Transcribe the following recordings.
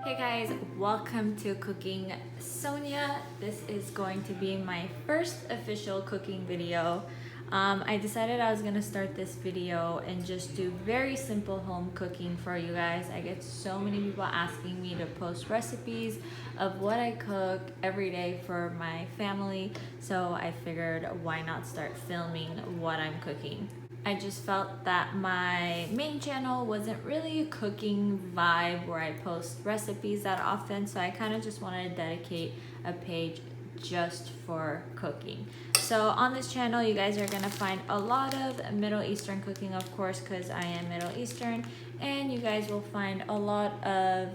Hey guys, welcome to Cooking Sonya. This is going to be my first official cooking video. I decided I was gonna start this video and just do very simple home cooking for you guys. I get so many people asking me to post recipes of what I cook every day for my family, so I figured why not start filming what I'm cooking. I just felt that my main channel wasn't really a cooking vibe where I post recipes that often, so I kind of just wanted to dedicate a page just for cooking. So on this channel, you guys are gonna find a lot of Middle Eastern cooking, of course, because I am Middle Eastern, and you guys will find a lot of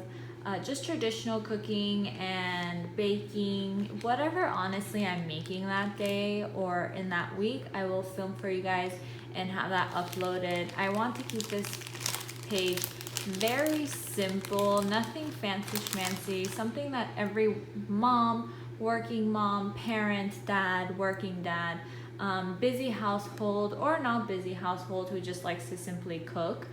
just traditional cooking and baking, whatever honestly I'm making that day or in that week, I will film for you guys and have that uploaded. I want to keep this page very simple, nothing fancy schmancy, something that every mom, working mom, parent, dad, working dad, busy household or not busy household who just likes to simply cook,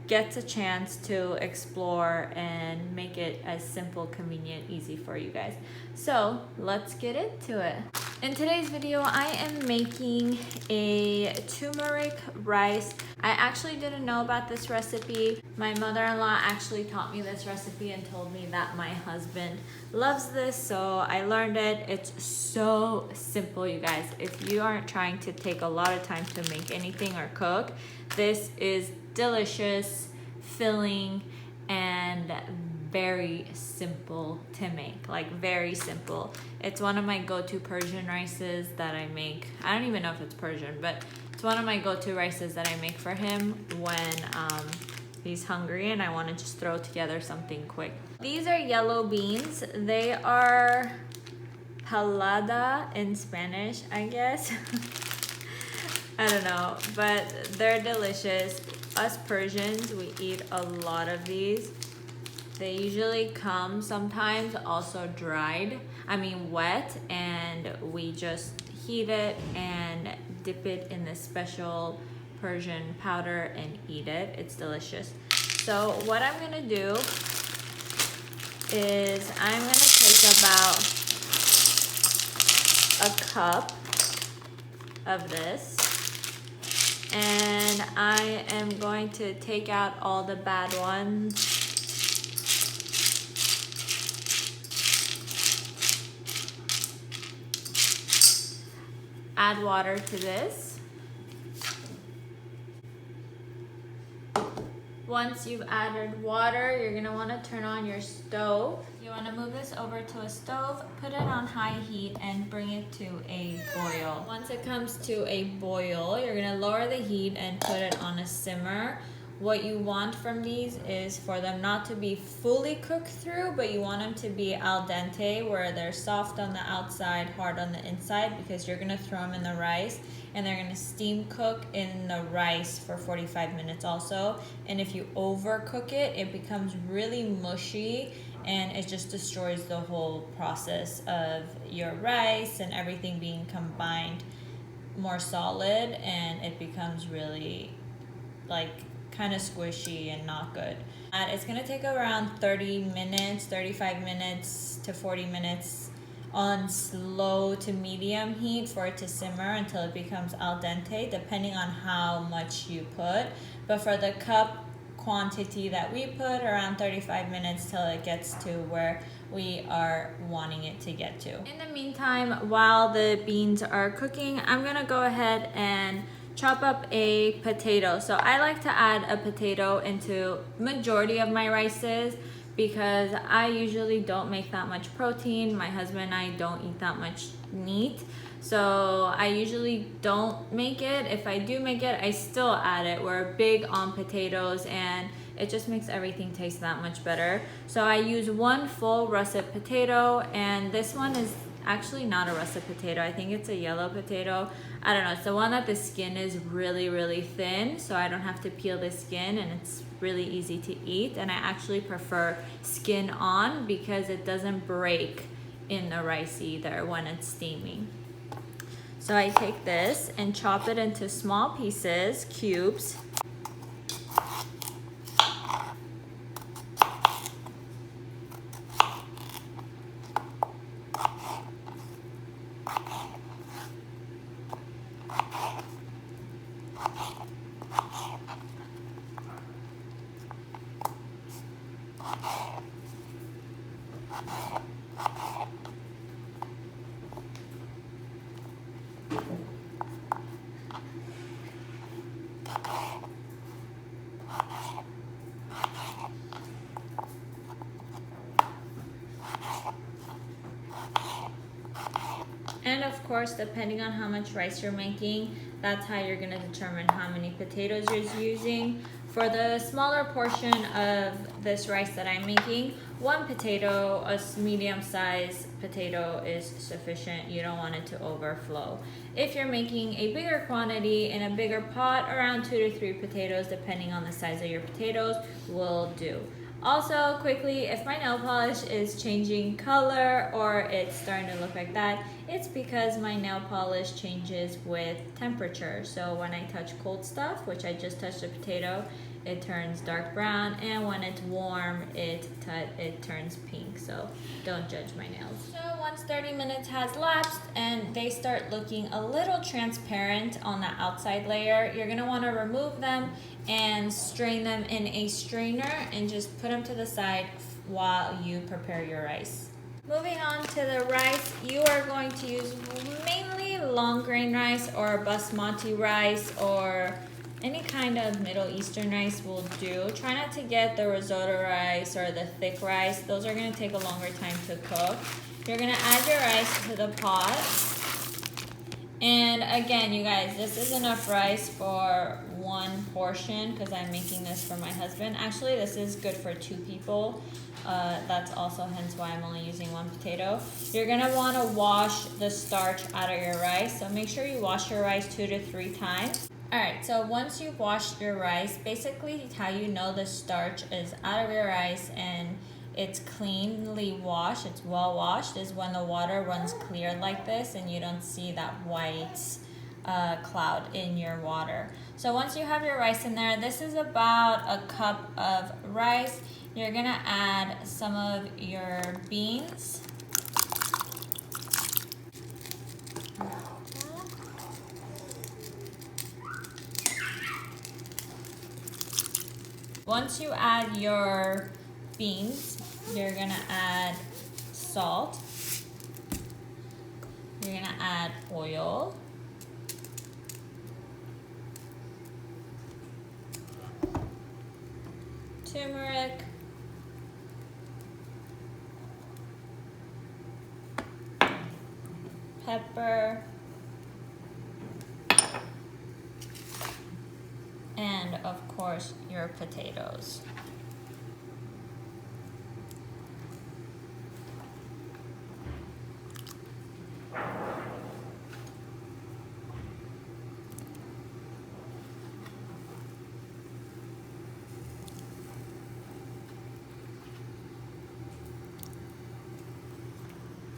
gets a chance to explore and make it as simple, convenient, easy for you guys. So let's get into it. In today's video, I am making a turmeric rice. I actually didn't know about this recipe. My mother-in-law actually taught me this recipe and told me that my husband loves this, so I learned it. It's so simple, you guys. If you aren't trying to take a lot of time to make anything or cook, this is delicious, filling, and very simple to make, like very simple. It's one of my go-to Persian rices that I make. I don't even know if it's Persian, but it's one of my go-to rices that I make for him when he's hungry and I want to just throw together something quick. These are yellow beans. They are palada in Spanish, I guess. I don't know, but they're delicious. Us Persians, we eat a lot of these. They usually come sometimes also dried, wet, and we just heat it and dip it in this special Persian powder and eat it. It's delicious. So what I'm gonna do is I'm gonna take about a cup of this, and I am going to take out all the bad ones. Add water to this. Once you've added water, you're gonna wanna turn on your stove. You wanna move this over to a stove, put it on high heat, and bring it to a boil. Once it comes to a boil, you're gonna lower the heat and put it on a simmer. What you want from these is for them not to be fully cooked through, but you want them to be al dente, where they're soft on the outside, hard on the inside, because you're gonna throw them in the rice and they're gonna steam cook in the rice for 45 minutes also. And if you overcook it, it becomes really mushy and it just destroys the whole process of your rice and everything being combined more solid, and it becomes really like kind of squishy and not good. And it's gonna take around 30 minutes, 35 minutes to 40 minutes on slow to medium heat for it to simmer until it becomes al dente, depending on how much you put. But for the cup quantity that we put, around 35 minutes till it gets to where we are wanting it to get to. In the meantime, while the beans are cooking, I'm gonna go ahead and chop up a potato. So I like to add a potato into majority of my rices because I usually don't make that much protein. My husband and I don't eat that much meat, so I usually don't make it. If I do make it, I still add it. We're big on potatoes and it just makes everything taste that much better. So I use one full russet potato, and this one is actually not a russet potato. I think it's a yellow potato. I don't know. It's the one that the skin is really, really thin, so I don't have to peel the skin and it's really easy to eat. And I actually prefer skin on because it doesn't break in the rice either when it's steaming. So I take this and chop it into small pieces, cubes. And of course, depending on how much rice you're making, that's how you're gonna determine how many potatoes you're using. For the smaller portion of this rice that I'm making, one potato, a medium-sized potato is sufficient. You don't want it to overflow. If you're making a bigger quantity in a bigger pot, around 2 to 3 potatoes, depending on the size of your potatoes, will do. Also, quickly, if my nail polish is changing color or it's starting to look like that, it's because my nail polish changes with temperature. So when I touch cold stuff, which I just touched a potato, it turns dark brown, and when it's warm, it turns pink. So don't judge my nails. So once 30 minutes has lapsed and they start looking a little transparent on the outside layer, you're gonna wanna remove them and strain them in a strainer and just put them to the side while you prepare your rice. Moving on to the rice, you are going to use mainly long grain rice or basmati rice or any kind of Middle Eastern rice will do. Try not to get the risotto rice or the thick rice. Those are gonna take a longer time to cook. You're gonna add your rice to the pot. And again, you guys, this is enough rice for one portion because I'm making this for my husband. Actually, this is good for 2 people. That's also hence why I'm only using 1 potato. You're gonna wanna wash the starch out of your rice. So make sure you wash your rice 2 to 3 times. Alright, so once you've washed your rice, basically how you know the starch is out of your rice and it's cleanly washed, it's well washed, is when the water runs clear like this and you don't see that white cloud in your water. So once you have your rice in there, this is about a cup of rice. You're gonna add some of your beans. Once you add your beans, you're gonna add salt. You're gonna add oil. Turmeric. Pepper. And of course, your potatoes.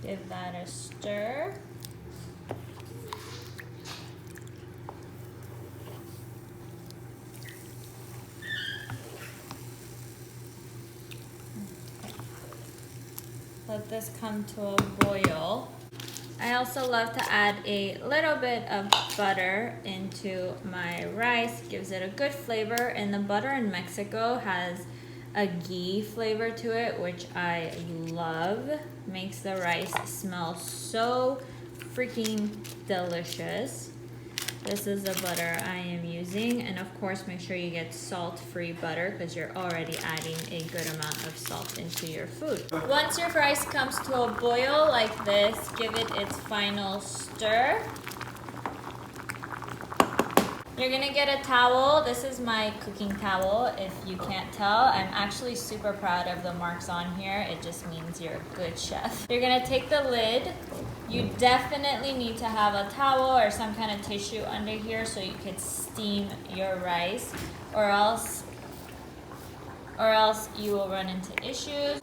Give that a stir. Let this come to a boil. I also love to add a little bit of butter into my rice. Gives it a good flavor, and the butter in Mexico has a ghee flavor to it, which I love. Makes the rice smell so freaking delicious. This is the butter I am using, and of course make sure you get salt-free butter because you're already adding a good amount of salt into your food. Once your rice comes to a boil like this, give it its final stir. You're gonna get a towel. This is my cooking towel, if you can't tell. I'm actually super proud of the marks on here. It just means you're a good chef. You're gonna take the lid. You definitely need to have a towel or some kind of tissue under here so you could steam your rice, or else you will run into issues.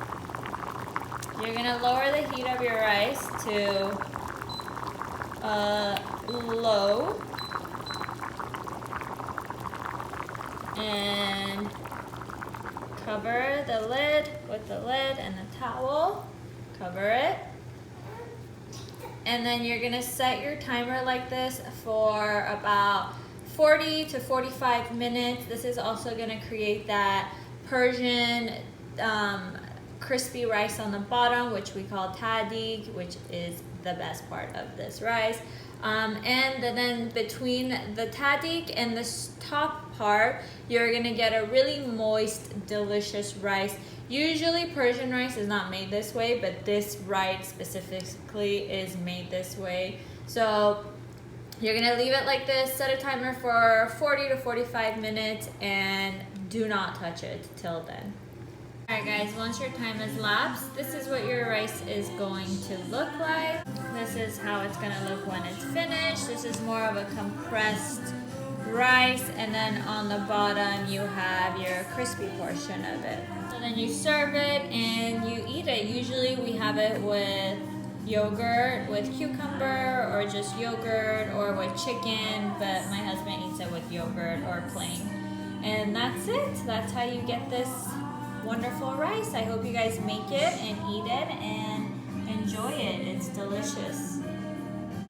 You're gonna lower the heat of your rice to low. And cover the lid with the lid and the towel. Cover it. And then you're gonna set your timer like this for about 40 to 45 minutes. This is also gonna create that Persian crispy rice on the bottom, which we call tadig, which is the best part of this rice. And then between the tadig and the top part, you're gonna get a really moist, delicious rice. Usually Persian rice is not made this way, but this rice specifically is made this way. So you're gonna leave it like this, set a timer for 40 to 45 minutes, and do not touch it till then. Alright guys, once your time has lapsed, this is what your rice is going to look like. This is how it's gonna look when it's finished. This is more of a compressed rice, and then on the bottom you have your crispy portion of it. So then you serve it and you eat it. Usually we have it with yogurt, with cucumber, or just yogurt, or with chicken, but my husband eats it with yogurt or plain. And that's it. That's how you get this wonderful rice. I hope you guys make it and eat it and enjoy it. It's delicious.